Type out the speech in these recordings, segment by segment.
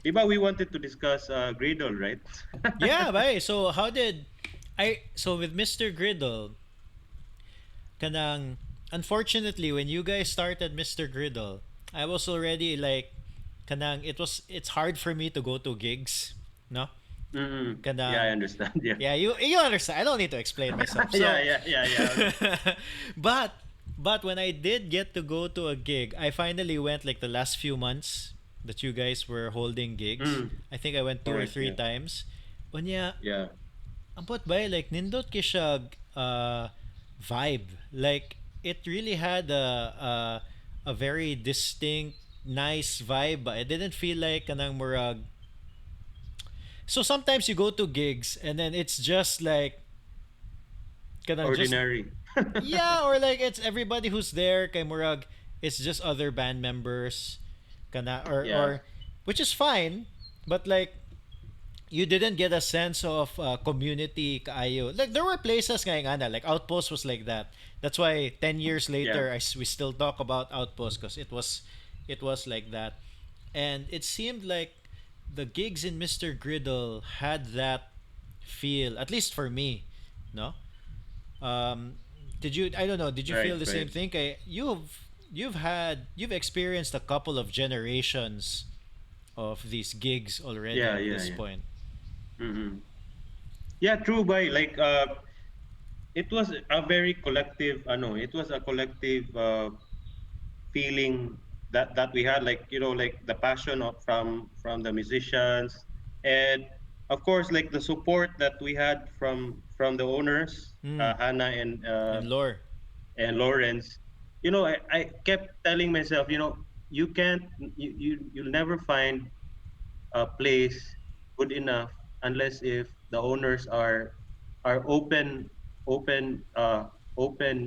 Diba we wanted to discuss Griddle, right? Yeah, bye. So how did so with Mr. Griddle, kanang unfortunately when you guys started Mr. Griddle, I was already like kanang it's hard for me to go to gigs, no? Mm-mm. Yeah, I Kanang understand. Yeah. yeah, you understand. I don't need to explain myself. Yeah, So yeah, yeah, yeah. but but when I did get to go to a gig, I finally went like the last few months that you guys were holding gigs. Mm. I think I went two or Correct. three Yeah. times. Unya, Yeah. ambot ba like nindot ki siya vibe. Like it really had a very distinct nice vibe. It didn't feel like kanang murag. So sometimes you go to gigs and then it's just like kanang just Ordinary. yeah, or like it's everybody who's there kay murag it's just other band members kana Yeah. or which is fine, but like you didn't get a sense of community kaayo. Like there were places nga nga na, like Outpost was like that. That's why 10 years Yeah. later we still talk about Outpost because it was like that. And it seemed like the gigs in Mr. Griddle had that feel, at least for me, no? Um, did you? I don't know. Did you Right. feel the same Right. thing? You've experienced a couple of generations of these gigs already Yeah. at Yeah. this Yeah. point. Mm-hmm. Yeah. True. By like it was a very collective. It was a collective feeling that we had, like like the passion from the musicians, and of course like the support that we had from the owners, Hmm. Hannah And lore. and Lawrence. I kept telling myself, you can't you'll never find a place good enough unless if the owners are open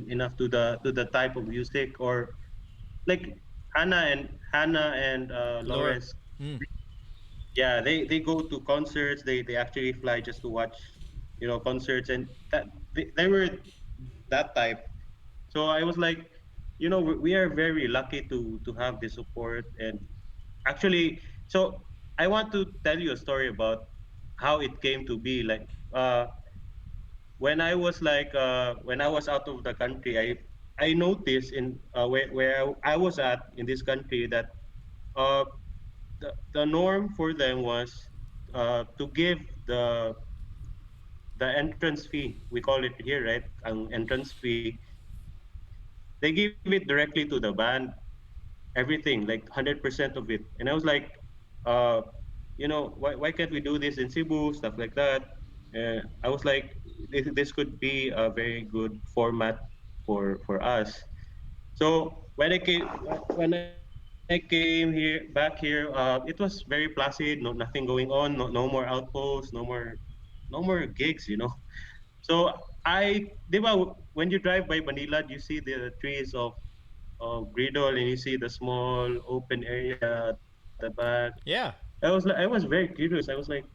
enough to the type of music, or like Hannah and Lore. Lawrence. Hmm. Yeah, they go to concerts. They actually fly just to watch, concerts, and that they were that type. So I was like, we are very lucky to have this support. And actually, so I want to tell you a story about how it came to be. Like when I was out of the country, I noticed in where I was at in this country that uh, the norm for them was to give the entrance fee. We call it here, right? Ang entrance fee. They give it directly to the band, everything, like 100% of it. And I was like, uh, why can't we do this in Cebu, stuff like that? I was like, this could be a very good format for us. So when I came back here, it was very placid, nothing going on, no more outposts, no more gigs. So di ba, when you drive by Manila, you see the trees of Griddle, and you see the small open area at the back. Yeah. I was very curious. I was like,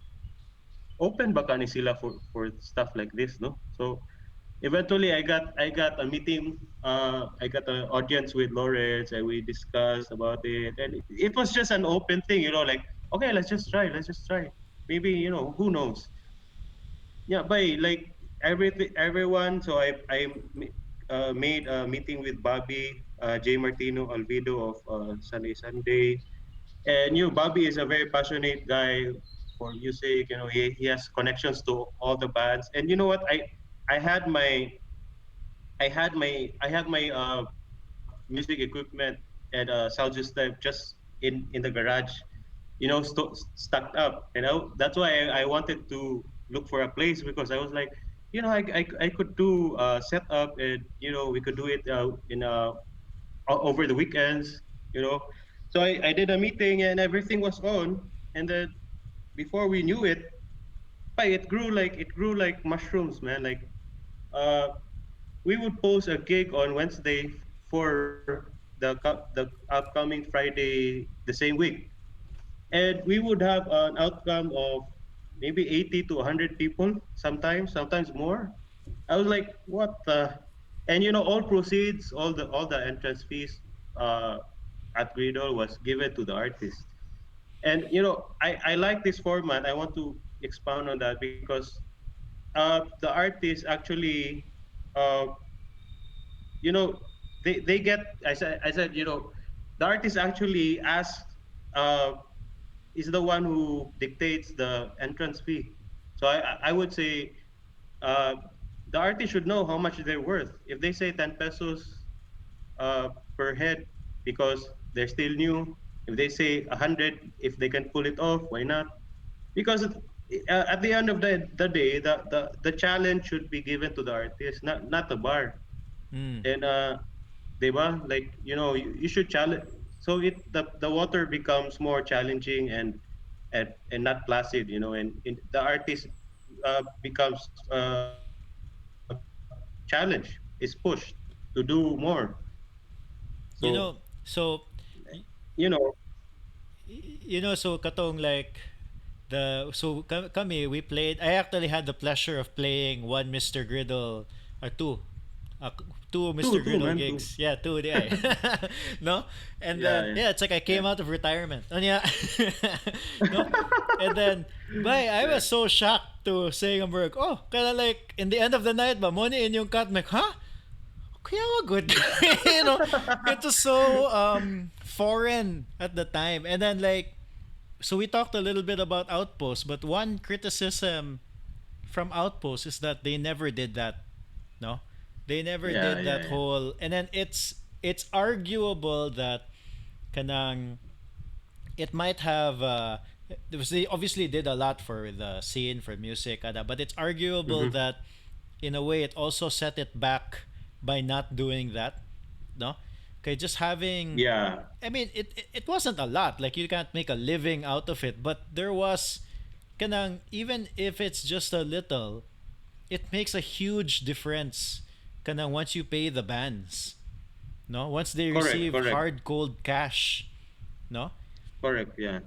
open ba kani sila for stuff like this, no? So eventually I got a meeting. I got an audience with Lawrence, and we discussed about it. And it was just an open thing, like, okay, let's just try. Maybe, who knows? Yeah, but like everyone. So I made a meeting with Bobby, J Martino Alvido of Sunday Sunday. And Bobby is a very passionate guy for music. He has connections to all the bands. And you know what? I had my I had my music equipment and sound system just in the garage, stuck up. That's why I wanted to look for a place, because I was like, I could do setup, and we could do it in over the weekends. You know, so I did a meeting, and everything was on, and then before we knew it, it grew like mushrooms, man. Like uh, we would post a gig on Wednesday for the upcoming Friday the same week, and we would have an outcome of maybe 80 to 100 people, sometimes more. I was like, what the? And all proceeds, all the entrance fees uh, at Griddle was given to the artist. And I like this format. I want to expound on that because the artists actually, uh, you know, they get. I said, the artist actually asks, uh, is the one who dictates the entrance fee. So I would say, uh, the artist should know how much they're worth. If they say 10 pesos per head because they're still new, if they say 100, if they can pull it off, why not? Because at the end of the day, the challenge should be given to the artist, not the bar. Mm. And diba? Like, you should challenge. So the water becomes more challenging and not placid, and the artist becomes challenged, is pushed to do more. So, You know, so y- you know, so Katong, like kami, we played. I actually had the pleasure of playing one Mr. Griddle, or two, uh, two Mr. two, Griddle man, two. gigs. Yeah, two di ay. No, and Yeah, then yeah, yeah, it's like I yeah. came out of retirement. And yeah, no, and then by I was so shocked to saying Hamburg. Oh, kind of like in the end of the night, ba money in yung cut, I'm like, huh? Kaya wag good. You know, it was so foreign at the time. And then like, so we talked a little bit about Outpost, but one criticism from Outpost is that they never did that. No, they never Yeah, did yeah, that yeah. whole. And then it's arguable that kanang it might have. They obviously did a lot for the scene for music, but it's arguable Mm-hmm. that in a way it also set it back by not doing that. No, okay, just having. Yeah, I mean, it wasn't a lot. Like you can't make a living out of it, but there was, kanang even if it's just a little, it makes a huge difference. Kanang once you pay the bands, no, once they correct, receive correct, hard cold cash, no. correct. Yeah.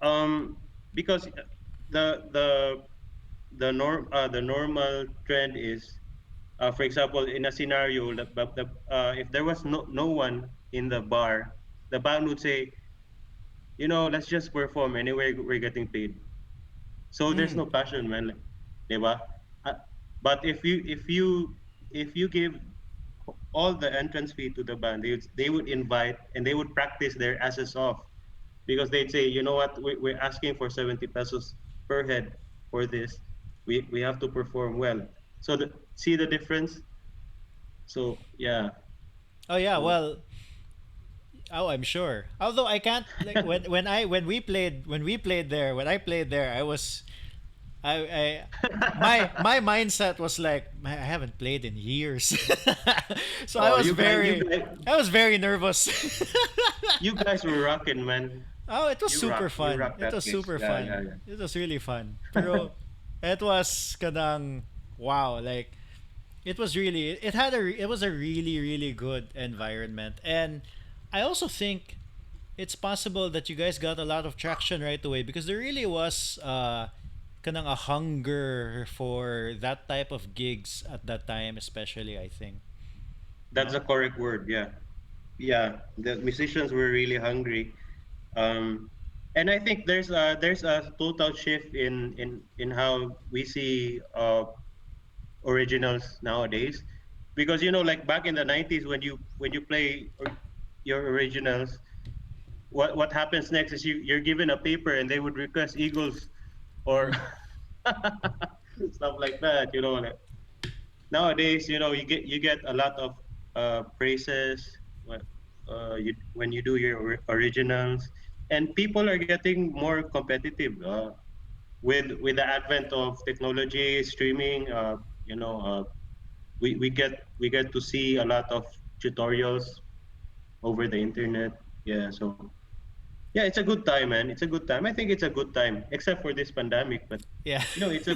Um, because the the normal trend is, for example, in a scenario, if there was no one in the bar, the band would say, let's just perform anyway. We're getting paid. So there's Mm. no passion, man. Diba? Uh, but if you give all the entrance fee to the band, they would invite and they would practice their asses off because they'd say, you know what, we're asking for 70 pesos per head for this. We have to perform well. So see the difference. So yeah. Oh yeah, So well, oh I'm sure. Although I can't like when we played there when I played there I my mindset was like I haven't played in years, so oh, you guys, you guys, I was very nervous. you guys were rocking, man. Oh, it was You super rock. You fun. rock It that was place. super Yeah, yeah, fun. yeah. It was really fun. Pero it was kadang wow, like it was a really really good environment. And I also think it's possible that you guys got a lot of traction right away because there really was kanang a hunger for that type of gigs at that time, especially I think. That's No? the correct word. Yeah, yeah. The musicians were really hungry, um, and I think there's a total shift in how we see originals nowadays, because like back in the 90s when you play your originals, what happens next is you're given a paper and they would request Eagles or Mm. stuff like that. Like, nowadays, you get a lot of praises when you do your originals, and people are getting more competitive with the advent of technology, streaming. We get to see a lot of tutorials over the internet. Yeah, so yeah, it's a good time, man. It's a good time. I think it's a good time, except for this pandemic. But Yeah. it's a